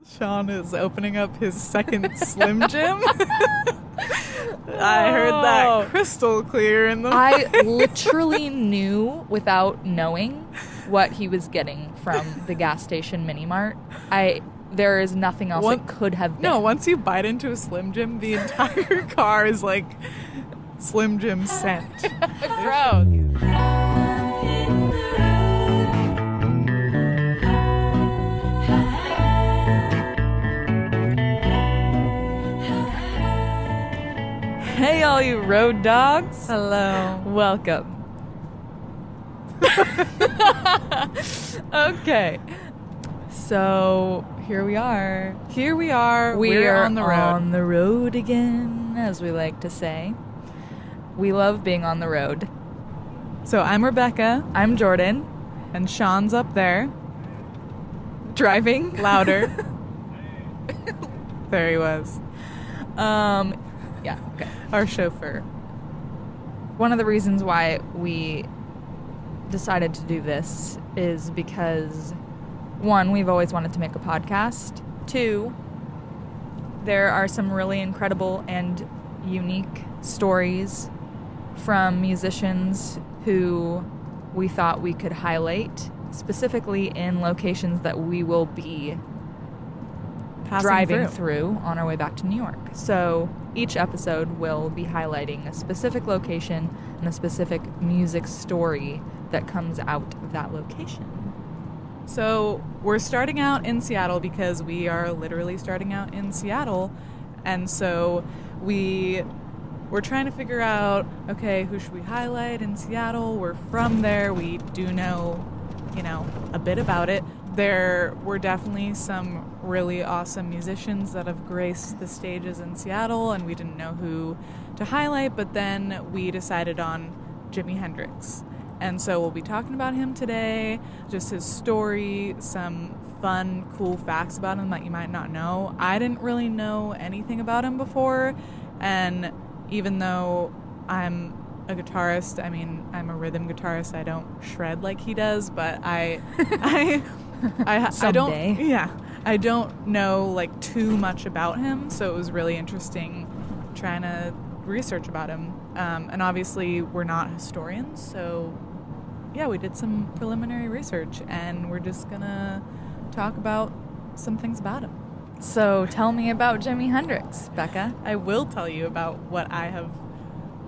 Sean is opening up his second Slim Jim. I heard that crystal clear in the I literally knew without knowing what he was getting from the gas station mini mart. There is nothing else it could have been. No, once you bite into a Slim Jim, the entire car is like Slim Jim scent. Gross. Hey, all you road dogs. Hello. Welcome. Okay. So, here we are. We're on the road. On the road again, as we like to say. We love being on the road. So, I'm Rebecca. I'm Jordan. And Sean's up there. Driving. Louder. There he was. Yeah, okay. Our chauffeur. One of the reasons why we decided to do this is because, one, we've always wanted to make a podcast. Two, there are some really incredible and unique stories from musicians who we thought we could highlight, specifically in locations that we will be driving through on our way back to New York. So each episode will be highlighting a specific location and a specific music story that comes out of that location. So we're starting out in Seattle because we are literally starting out in Seattle. And so we're trying to figure out, okay, who should we highlight in Seattle? We're from there. We do know, a bit about it. There were definitely some really awesome musicians that have graced the stages in Seattle, and we didn't know who to highlight, but then we decided on Jimi Hendrix. And so we'll be talking about him today, just his story, some fun, cool facts about him that you might not know. I didn't really know anything about him before, and even though I'm a guitarist, I'm a rhythm guitarist, I don't shred like he does, but I don't know like too much about him, so it was really interesting trying to research about him. And obviously we're not historians, so yeah, we did some preliminary research and we're just gonna talk about some things about him. So tell me about Jimi Hendrix, Becca. I will tell you about what I have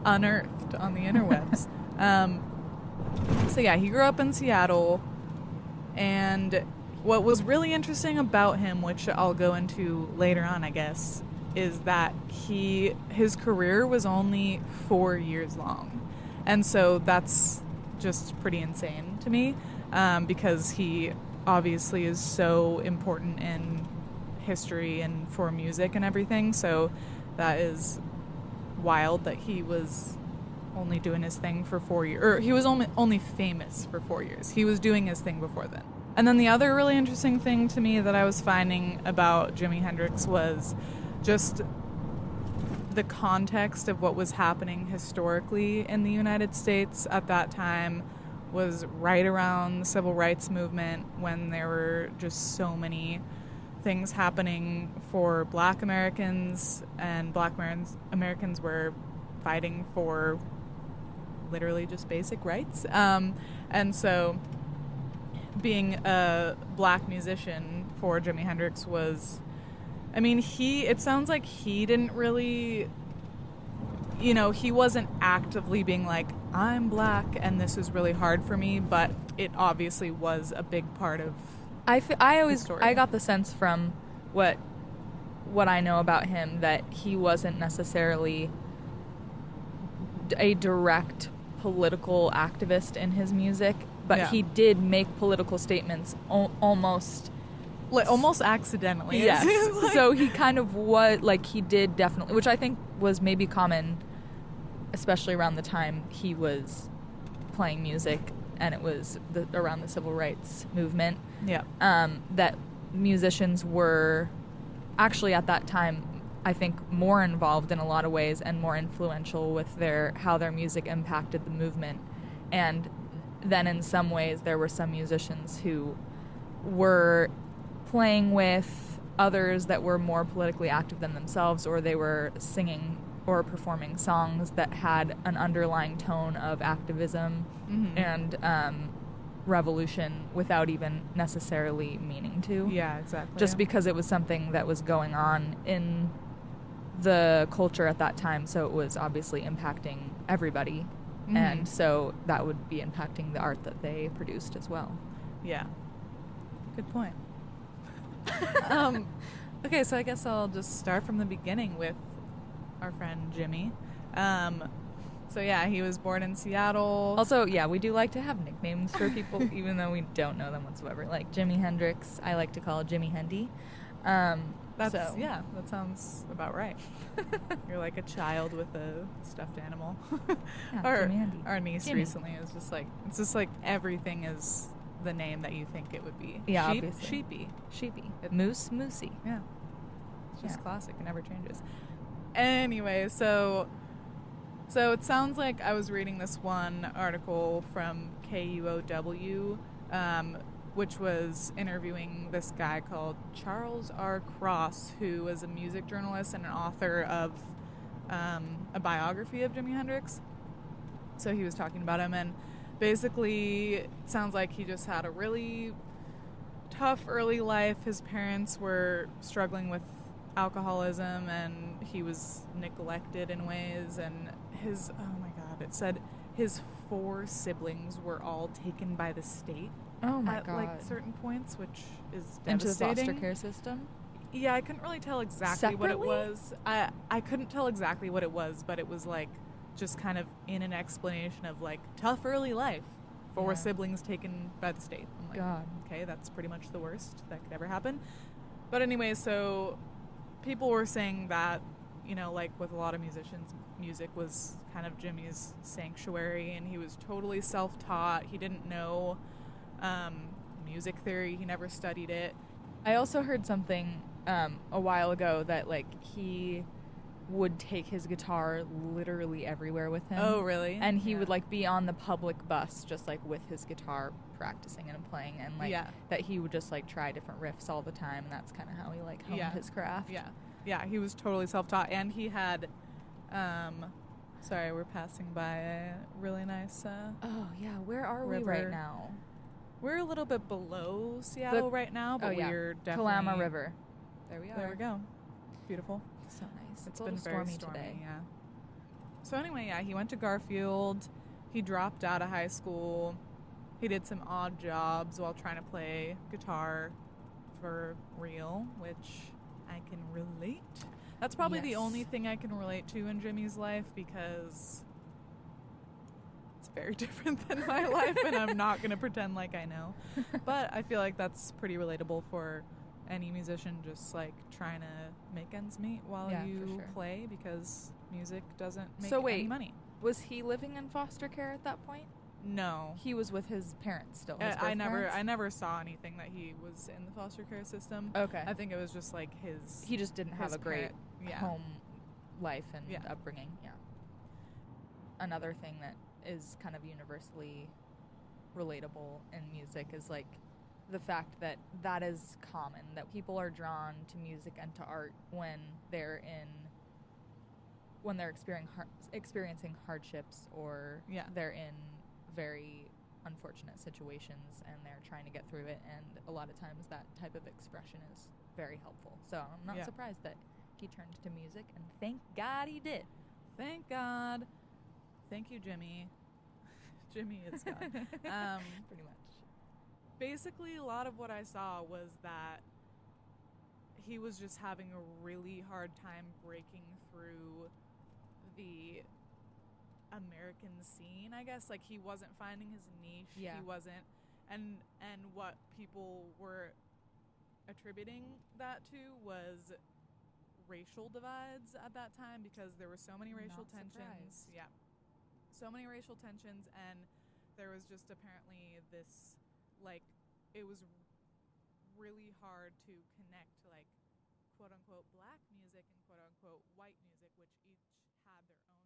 unearthed on the interwebs. So yeah, he grew up in Seattle, and what was really interesting about him, which I'll go into later on, I guess, is that his career was only 4 years long. And so that's just pretty insane to me, because he obviously is so important in history and for music and everything. So that is wild that he was only doing his thing for 4 years, or he was only famous for 4 years. He was doing his thing before then. And then the other really interesting thing to me that I was finding about Jimi Hendrix was just the context of what was happening historically in the United States at that time was right around the civil rights movement, when there were just so many things happening for Black Americans, and Black Americans were fighting for literally just basic rights. And so being a Black musician for Jimi Hendrix was, it sounds like he didn't really, he wasn't actively being like, I'm Black and this is really hard for me, but it obviously was a big part of I got the sense from what I know about him that he wasn't necessarily a direct political activist in his music, but he did make political statements almost accidentally. Yes. So he kind of was, he did definitely, which I think was maybe common, especially around the time he was playing music, and it was around the civil rights movement. Yeah. That musicians were actually at that time, I think, more involved in a lot of ways and more influential with how their music impacted the movement. And then in some ways there were some musicians who were playing with others that were more politically active than themselves, or they were singing or performing songs that had an underlying tone of activism and revolution without even necessarily meaning to. Yeah, exactly. Just because it was something that was going on in the culture at that time, so it was obviously impacting everybody. And so that would be impacting the art that they produced as well. Yeah. Good point. Okay, so I guess I'll just start from the beginning with our friend Jimmy. So yeah, he was born in Seattle. Also, yeah, we do like to have nicknames for people, even though we don't know them whatsoever. Like Jimi Hendrix, I like to call Jimi Hendy. Yeah, that sounds about right. You're like a child with a stuffed animal. Yeah, our niece Jimmy. recently is just like, it's just like everything is the name that you think it would be. Yeah, Sheep, obviously. sheepy. Moose, moosey. Yeah. It's just Yeah. classic. It never changes. Anyway, so it sounds like I was reading this one article from KUOW, which was interviewing this guy called Charles R. Cross, who was a music journalist and an author of a biography of Jimi Hendrix. So he was talking about him, and basically it sounds like he just had a really tough early life. His parents were struggling with alcoholism, and he was neglected in ways, and it said his 4 siblings were all taken by the state at like certain points, which is devastating. Into the foster care system? Yeah, I couldn't really tell exactly what it Separately? was. I couldn't tell exactly what it was, but it was like just kind of in an explanation of like tough early life. 4 siblings taken by the state. I'm like, God. Okay, that's pretty much the worst that could ever happen. But anyway, so people were saying that, you know, like with a lot of musicians, music was kind of Jimmy's sanctuary, and he was totally self-taught. He didn't know music theory. He never studied it. I also heard something a while ago that like he would take his guitar literally everywhere with him. Oh, really? And he would like be on the public bus just like with his guitar practicing and playing, and like that he would just like try different riffs all the time, and that's kind of how he like honed his craft. Yeah, he was totally self-taught, and he had sorry, we're passing by a really nice where are we river right now? We're a little bit below Seattle right now, but we're definitely Kalama River. There we are. There we go. Beautiful. So nice. It's a been little very stormy stormy today. Yeah. So anyway, he went to Garfield. He dropped out of high school. He did some odd jobs while trying to play guitar for real, which I can relate. That's probably the only thing I can relate to in Jimmy's life, because it's very different than my life, and I'm not going to pretend like I know. But I feel like that's pretty relatable for any musician, just like trying to make ends meet while you play, because music doesn't make any money. Was he living in foster care at that point? No. He was with his parents still. His I parents? never saw anything that he was in the foster care system. Okay. I think it was just like he just didn't have a great home life and upbringing. Yeah. Another thing that is kind of universally relatable in music is like the fact that is common, that people are drawn to music and to art when they're experiencing hardships, or they're in very unfortunate situations and they're trying to get through it, and a lot of times that type of expression is very helpful. So I'm not surprised that he turned to music, and thank God he did. Thank God. Thank you, Jimmy. Jimmy is God. Pretty much. Basically, a lot of what I saw was that he was just having a really hard time breaking through the American scene, I guess. Like, he wasn't finding his niche. Yeah. He wasn't, and what people were attributing that to was racial divides at that time, because there were so many racial tensions. Yeah. So many racial tensions, and there was just apparently this, like, it was really hard to connect, like, quote unquote black music and quote unquote white music, which each had their own